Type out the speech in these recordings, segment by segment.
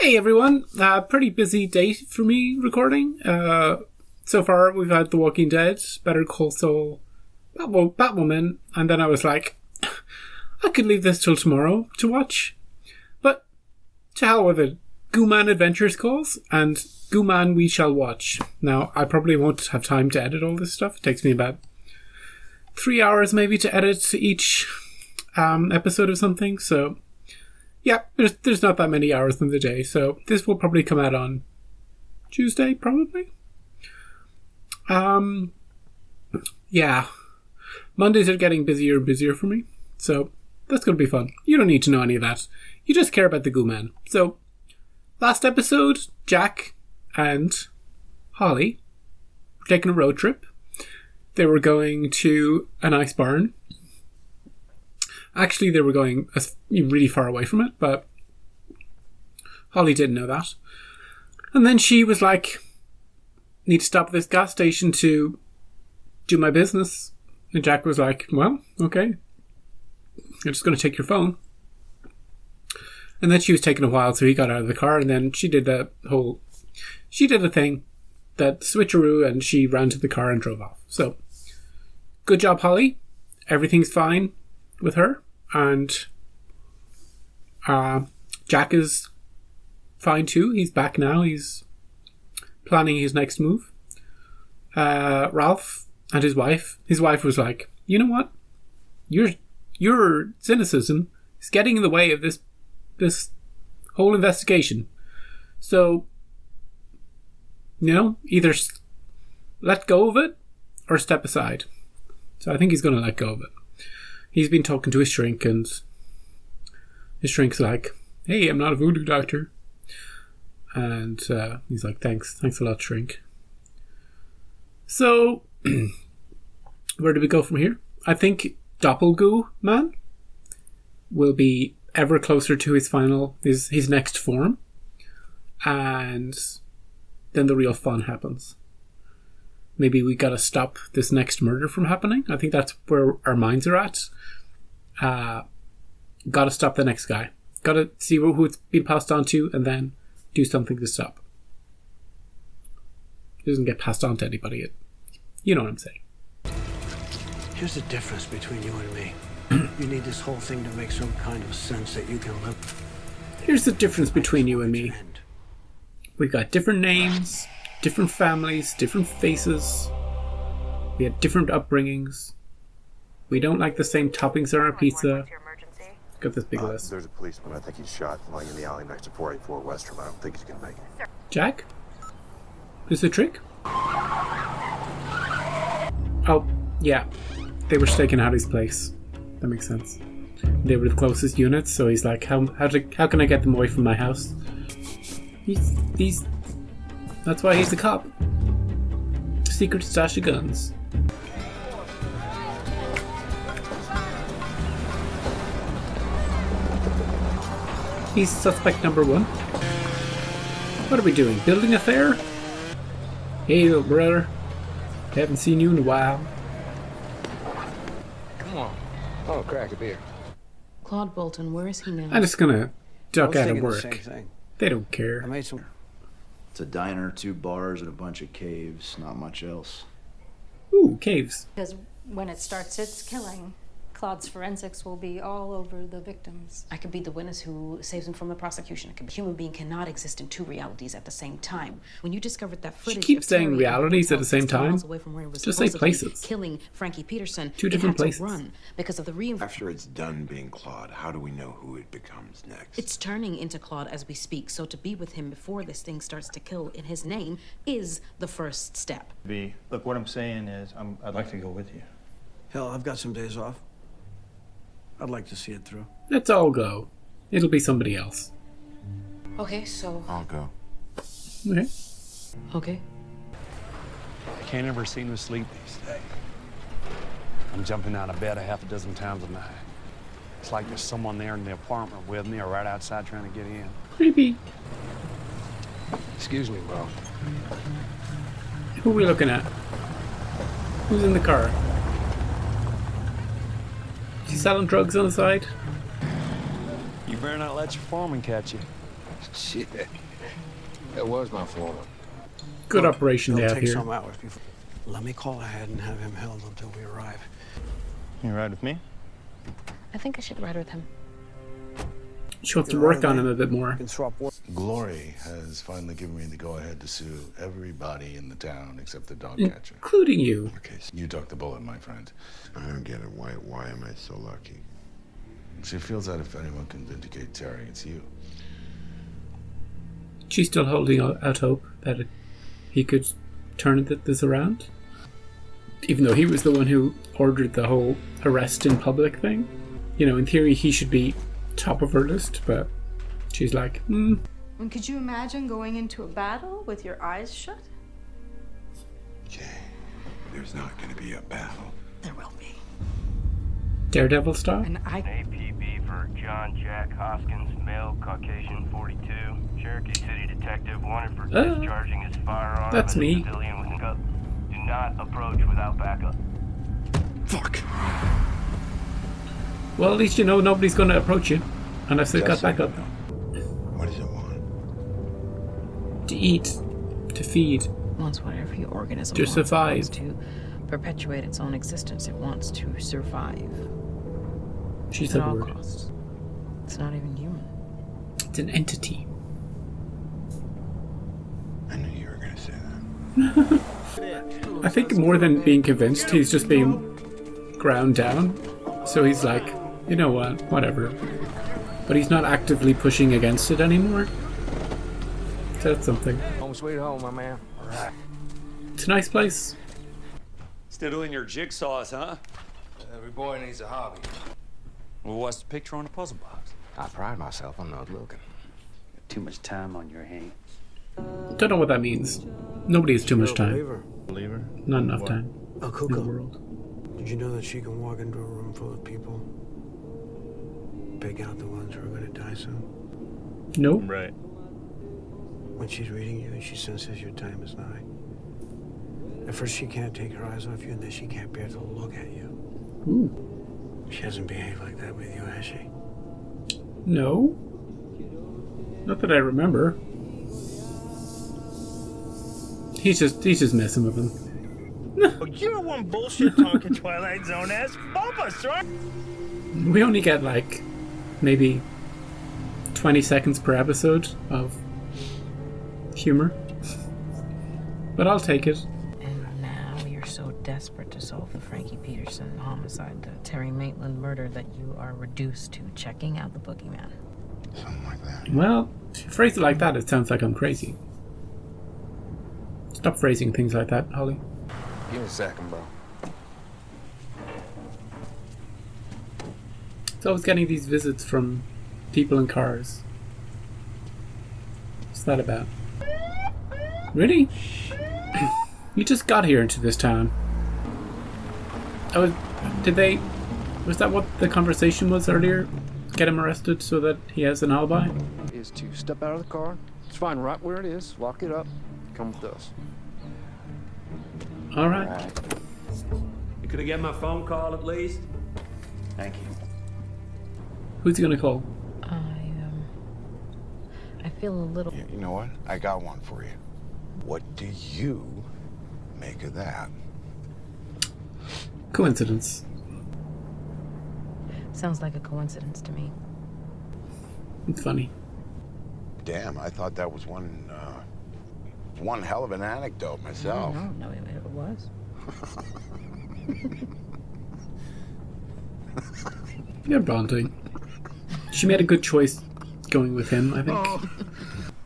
Hey everyone, pretty busy day for me recording. So far we've had The Walking Dead, Better Call Saul, Batwoman, and then I was like, I could leave this till tomorrow to watch. But to hell with it. Gooman Adventures calls, and Gooman we shall watch. Now, I probably won't have time to edit all this stuff. It takes me about 3 hours maybe to edit each episode of something, so yeah, there's not that many hours in the day, so this will probably come out on Tuesday, probably. Yeah. Mondays are getting busier and busier for me, so that's going to be fun. You don't need to know any of that. You just care about the Gooman. So, last episode, Jack and Holly were taking a road trip. They were going to an ice barn. Actually, they were going really far away from it, but Holly didn't know that. And then she was like, need to stop at this gas station to do my business. And Jack was like, well, okay. I'm just going to take your phone. And then she was taking a while, so he got out of the car, and then she did a thing, that switcheroo, and she ran to the car and drove off. So, good job, Holly. Everything's fine with her. And Jack is fine too. He's back now. He's planning his next move. Ralph and his wife was like, you know what? Your cynicism is getting in the way of this whole investigation. So, either let go of it or step aside. So I think he's going to let go of it. He's been talking to his shrink, and his shrink's like, hey, I'm not a voodoo doctor. And he's like, thanks a lot, shrink. So, where do we go from here? I think Doppelgoo Man will be ever closer to his next form. And then the real fun happens. Maybe we gotta stop this next murder from happening. I think that's where our minds are at. Gotta stop the next guy. Gotta see who it's been passed on to, and then do something to stop. It doesn't get passed on to anybody. You know what I'm saying. Here's the difference between you and me. You need this whole thing to make some kind of sense that you can live. Here's the difference between you and me. We've got different names, different families, different faces. We had different upbringings. We don't like the same toppings on our pizza. Got this big list. There's a policeman. I think he's shot lying in the alley next to 484 Western. I don't think he's going to make it. Jack? Is this a trick? Oh, yeah. They were staking out his place. That makes sense. They were the closest units, so he's like, how can I get them away from my house? He's that's why he's the cop. Secret stash of guns. He's suspect number 1. What are we doing? Building a fair? Hey, little brother. Haven't seen you in a while. Come on. Oh, crack a beer. Claude Bolton, where is he now? I'm just gonna duck out of The work. same thing. They don't care. I made some. It's a diner, 2 bars, and a bunch of caves. Not much else. Ooh, caves. Because when it starts its killing, Claude's forensics will be all over the victims. I could be the witness who saves him from the prosecution. A human being cannot exist in 2 realities at the same time. When you discovered that footage, She keeps of saying Terry realities at the same 60 time. miles away from where he was Just say supposedly places. killing Frankie Peterson, 2 different it had places. to run because of the reinforcement. After it's done being Claude, how do we know who it becomes next? It's turning into Claude as we speak, so to be with him before this thing starts to kill in his name is the first step. Look, what I'm saying is I'd like to go with you. Hell, I've got some days off. I'd like to see it through. Let's all go. It'll be somebody else. Okay, so... I'll go. Okay. Okay. I can't ever seem to sleep these days. I'm jumping out of bed 6 times a night. It's like there's someone there in the apartment with me or right outside trying to get in. Creepy. Excuse me, bro. Who are we looking at? Who's in the car? Is he selling drugs on the side? You better not let your foreman catch you. Shit. That was my fault. Good operation they It'll have take here. some hours before. Let me call ahead and have him held until we arrive. You ride with me? I think I should ride with him. She'll have to work on him a bit more. We can swap work. Glory has finally given me the go-ahead to sue everybody in the town except the dog catcher. Including you. Okay, so you took the bullet, my friend. I don't get it. Why am I so lucky? She feels that if anyone can vindicate Terry, it's you. She's still holding out hope that he could turn this around. Even though he was the one who ordered the whole arrest in public thing. You know, in theory, he should be top of her list, but she's like, And could you imagine going into a battle with your eyes shut? Jay, there's not going to be a battle. There will be. Daredevil style. And I... APB for John Jack Hoskins, male, Caucasian, 42. Cherokee City detective wanted for discharging his firearm. That's at a me. civilian with a gun. Do not approach without backup. Fuck. Well, at least you know nobody's going to approach you unless they've got backup. What does it want? To eat, to feed, wants whatever your organism to wants. survive. It wants to perpetuate its own existence. It wants to survive. She's At the all word. costs. It's not even human. It's an entity. I knew you were going to say that. I think more than being convinced, he's just being ground down. So he's like, you know what, whatever. But he's not actively pushing against it anymore. So that's something. Home sweet home, my man. All right. It's a nice place. Still doing your jigsaws, huh? Every boy needs a hobby. Well, what's the picture on the puzzle box? I pride myself on not looking. Too much time on your hands. Don't know what that means. Nobody has too much time. Believer? Not enough time in the Akuka, world. did you know that she can walk into a room full of people, pick out the ones who are going to die soon? Nope. Right. When she's reading you, she senses your time is nigh. At first, she can't take her eyes off you, and then she can't bear to look at you. Ooh. She hasn't behaved like that with you, has she? No. Not that I remember. He's just messing with him. You're one bullshit talking Twilight Zone ass Bubba, right? We only get like maybe 20 seconds per episode of humor. But I'll take it. And now you're so desperate to solve the Frankie Peterson homicide, the Terry Maitland murder, that you are reduced to checking out the boogeyman. Something like that. Well, if you phrase it like that, it sounds like I'm crazy. Stop phrasing things like that, Holly. Give me a second, bro. It's always getting these visits from people in cars. What's that about? Really? You just got here into this town. Oh, was that what the conversation was earlier? Get him arrested so that he has an alibi? Is to step out of the car. It's fine right where it is. Lock it up. Come with us. Alright. You could have get my phone call at least. Thank you. Who's he gonna call? I feel a little... You know what? I got one for you. What do you make of that? Coincidence. Sounds like a coincidence to me. It's funny. Damn, I thought that was one hell of an anecdote myself. No, it was. They're bonding. She made a good choice going with him, I think.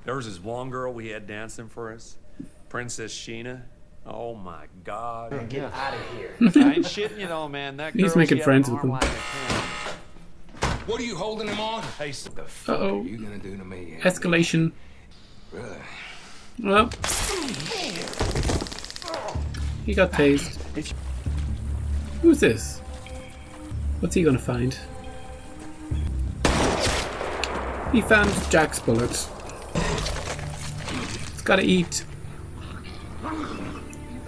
There was this one girl we had dancing for us, Princess Sheena. Oh my God! Get out of here. I ain't shitting you though, man. That He's girl, making she had friends an with arm him. like a pen. What are you holding him on? Hey, What the fuck Uh-oh. are you gonna do to me? Escalation. Really? Well, he got tased. Who's this? What's he gonna find? He found Jack's bullets. It's gotta eat.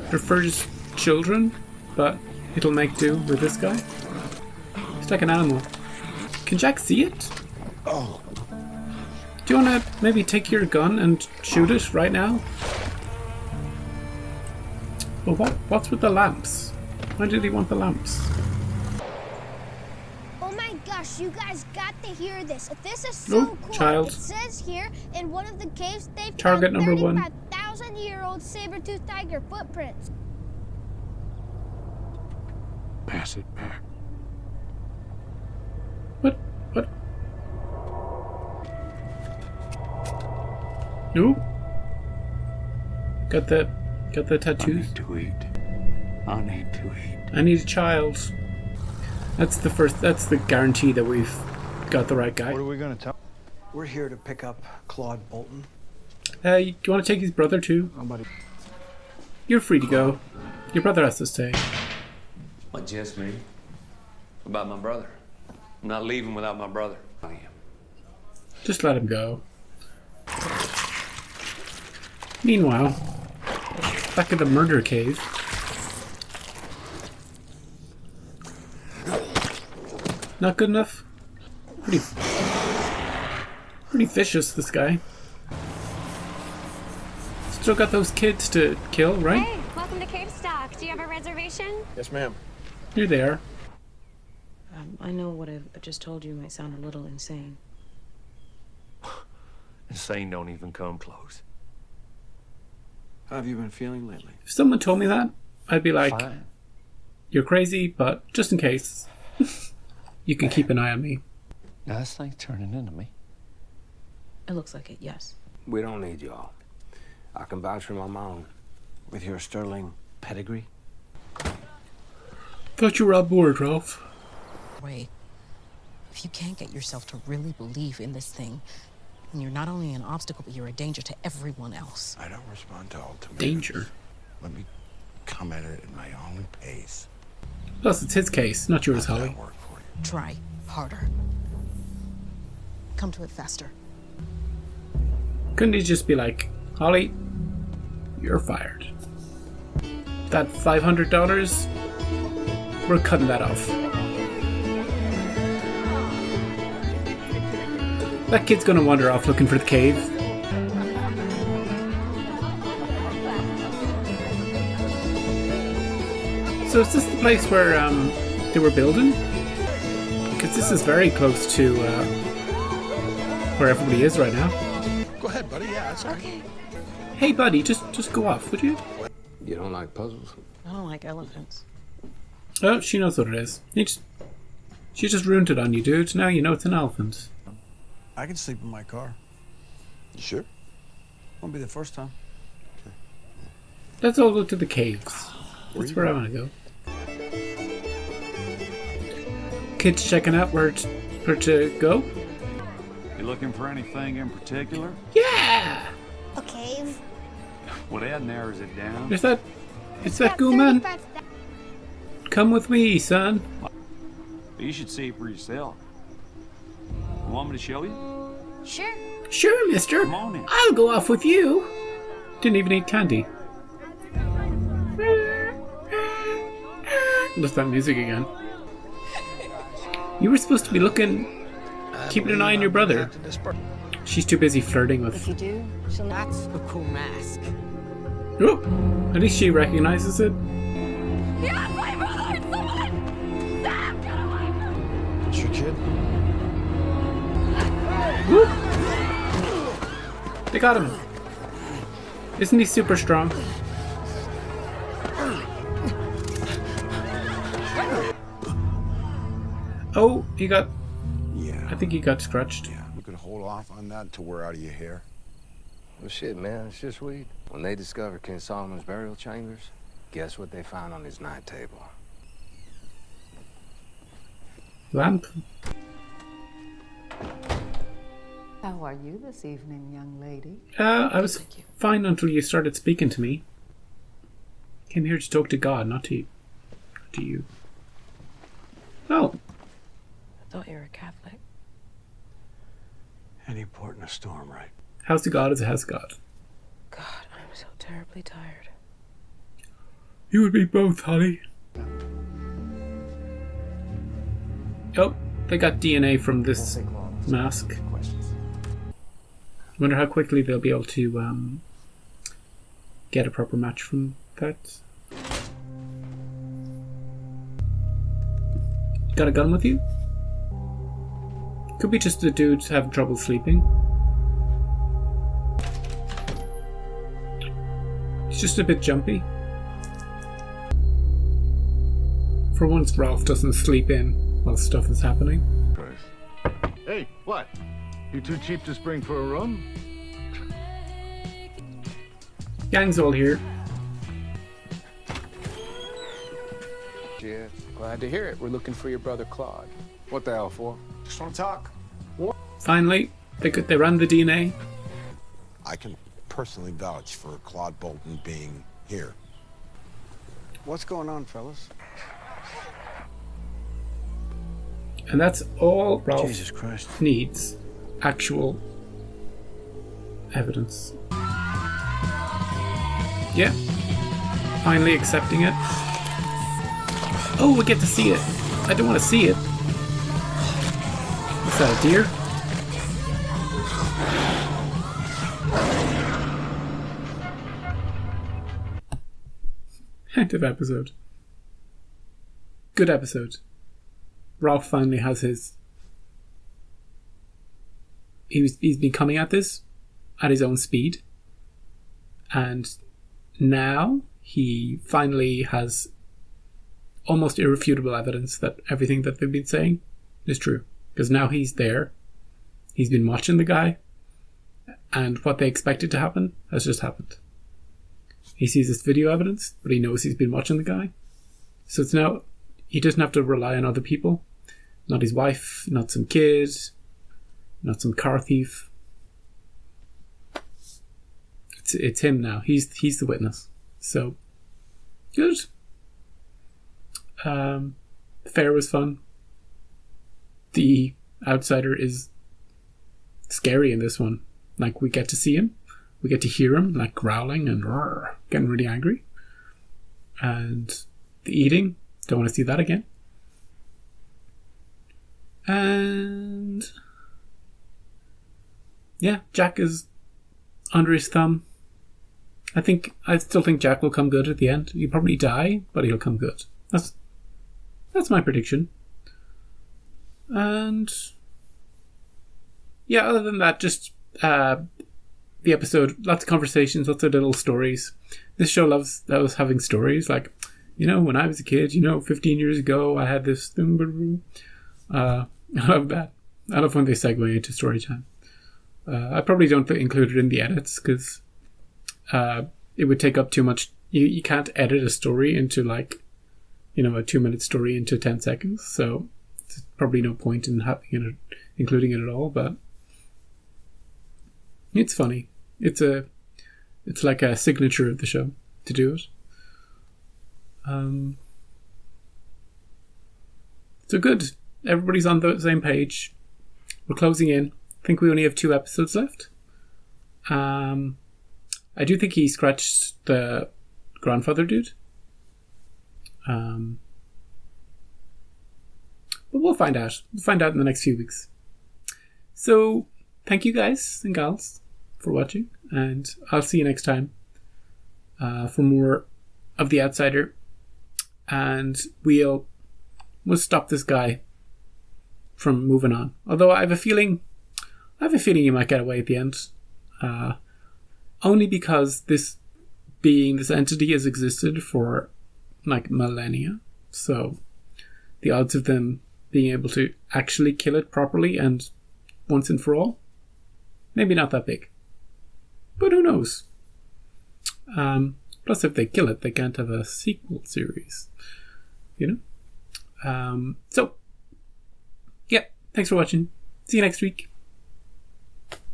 Prefers children, but it'll make do with this guy. He's like an animal. Can Jack see it? Oh, Do you want to maybe take your gun and shoot it right now? Well, what's with the lamps? Why did he want the lamps? Oh my gosh, you guys got to hear this. This is so cool. Child. It says here in one of the caves they've Target found number 1. 35,000-year-old saber-toothed tiger footprints. Pass it back. What? No. Got the tattoos. I need to eat. I need to eat. I need a child. That's the guarantee that we've got the right guy. What are we gonna tell? We're here to pick up Claude Bolton. Do you want to take his brother too? Nobody. You're free to go. Your brother has to stay. What, just me? What about my brother? I'm not leaving without my brother. I am. Just let him go. Meanwhile, back at the murder cave. Not good enough? Pretty vicious, this guy. Still got those kids to kill, right? Hey, welcome to Cave Stock. Do you have a reservation? Yes, ma'am. Here they are. I know what I just told you might sound a little insane. Insane don't even come close. How have you been feeling lately? If someone told me that, I'd be like, Fine. you're crazy, but just in case, you can keep an eye on me. Now this thing's turning into me. It looks like it, yes. We don't need y'all. I can vouch for my mom. With your sterling pedigree. Thought you were on board, Ralph. Wait. If you can't get yourself to really believe in this thing, then you're not only an obstacle, but you're a danger to everyone else. I don't respond to ultimatums. Danger. Let me come at it at my own pace. Plus, it's his case, not yours, How's that Holly. work for you? Try harder. Come to it faster. Couldn't he just be like, Holly, you're fired. That $500, we're cutting that off. That kid's gonna wander off looking for the cave. So is this the place where they were building? Because this is very close to where everybody is right now. Go ahead, buddy. Yeah, that's all right. Okay. Hey, buddy, just go off, would you? You don't like puzzles? I don't like elephants. Oh, she knows what it is. She just ruined it on you, dude. Now you know it's an elephant. I can sleep in my car. You sure? Won't be the first time. Let's all go to the caves. That's where I want to go. Kids checking out where to go? You looking for anything in particular? Yeah! A cave? Well, that narrows it down. Is that goo man? Come with me, son. You should see it for yourself. You want me to show you? Sure. Sure, mister. Come on in. I'll go off with you. Didn't even eat candy. Just that music again. You were supposed to be looking, keeping an eye on your brother. She's too busy flirting with... If you do, she'll... That's a cool mask. Oh, at least she recognizes it. Yeah, my brother! Someone! Sam, get away from me! It's your kid? Whoop. They got him. Isn't he super strong? Oh, he got... Yeah. I think he got scratched. Yeah, we could hold off on that till we're out of your hair. Well, shit, man, it's just weed. When they discovered King Solomon's burial chambers, guess what they found on his night table? Lamp. How are you this evening, young lady? I was fine until you started speaking to me. Came here to talk to God, not to you. Oh. I thought you were a Catholic. Any port in a storm, right? How's the God as it has God? God, I'm so terribly tired. You and me both, Holly. Oh, they got DNA from this mask. wonder how quickly they'll be able to get a proper match from that. Got a gun with you? Could be just the dudes having trouble sleeping. It's just a bit jumpy. For once, Ralph doesn't sleep in while stuff is happening. Hey, what? You too cheap to spring for a room? Gang's all here. Yeah, glad to hear it. We're looking for your brother Claude. What the hell for? Just want to talk. Finally, they ran the DNA. I can personally vouch for Claude Bolton being here. What's going on, fellas? And that's all Ralph Jesus Christ. needs. Actual evidence. Yeah. Finally accepting it. Oh, we get to see it. I don't want to see it. Is that a deer? End of episode. Good episode. Ralph finally has his... He's been coming at this at his own speed. And now he finally has almost irrefutable evidence that everything that they've been saying is true. Because now he's there. He's been watching the guy. And what they expected to happen has just happened. He sees this video evidence, but he knows he's been watching the guy. So it's now... He doesn't have to rely on other people. Not his wife, not some kid, not some car thief. It's him now. He's the witness. So, good. The fair was fun. The outsider is scary in this one. Like, we get to see him. We get to hear him, like, growling and getting really angry. And the eating, don't want to see that again. And yeah, Jack is under his thumb. I still think Jack will come good at the end. He'll probably die, but he'll come good. That's my prediction. And yeah, other than that, just the episode, lots of conversations, lots of little stories. This show loves having stories. Like, when I was a kid, 15 years ago, I had this. I love that. I love when they segue into story time. I probably don't include it in the edits because it would take up too much. You can't edit a story into a 2-minute story into 10 seconds. So there's probably no point in including it at all. But it's funny. It's like a signature of the show to do it. So good. Everybody's on the same page. We're closing in. I think we only have 2 episodes left. I do think he scratched the grandfather dude. But we'll find out. We'll find out in the next few weeks. So, thank you guys and gals for watching. And I'll see you next time for more of The Outsider. And we'll stop this guy from moving on. Although I have a feeling he might get away at the end. Only because this entity has existed for like millennia. So the odds of them being able to actually kill it properly and once and for all, maybe not that big. But who knows? Plus, if they kill it, they can't have a sequel series. So, yeah, thanks for watching. See you next week.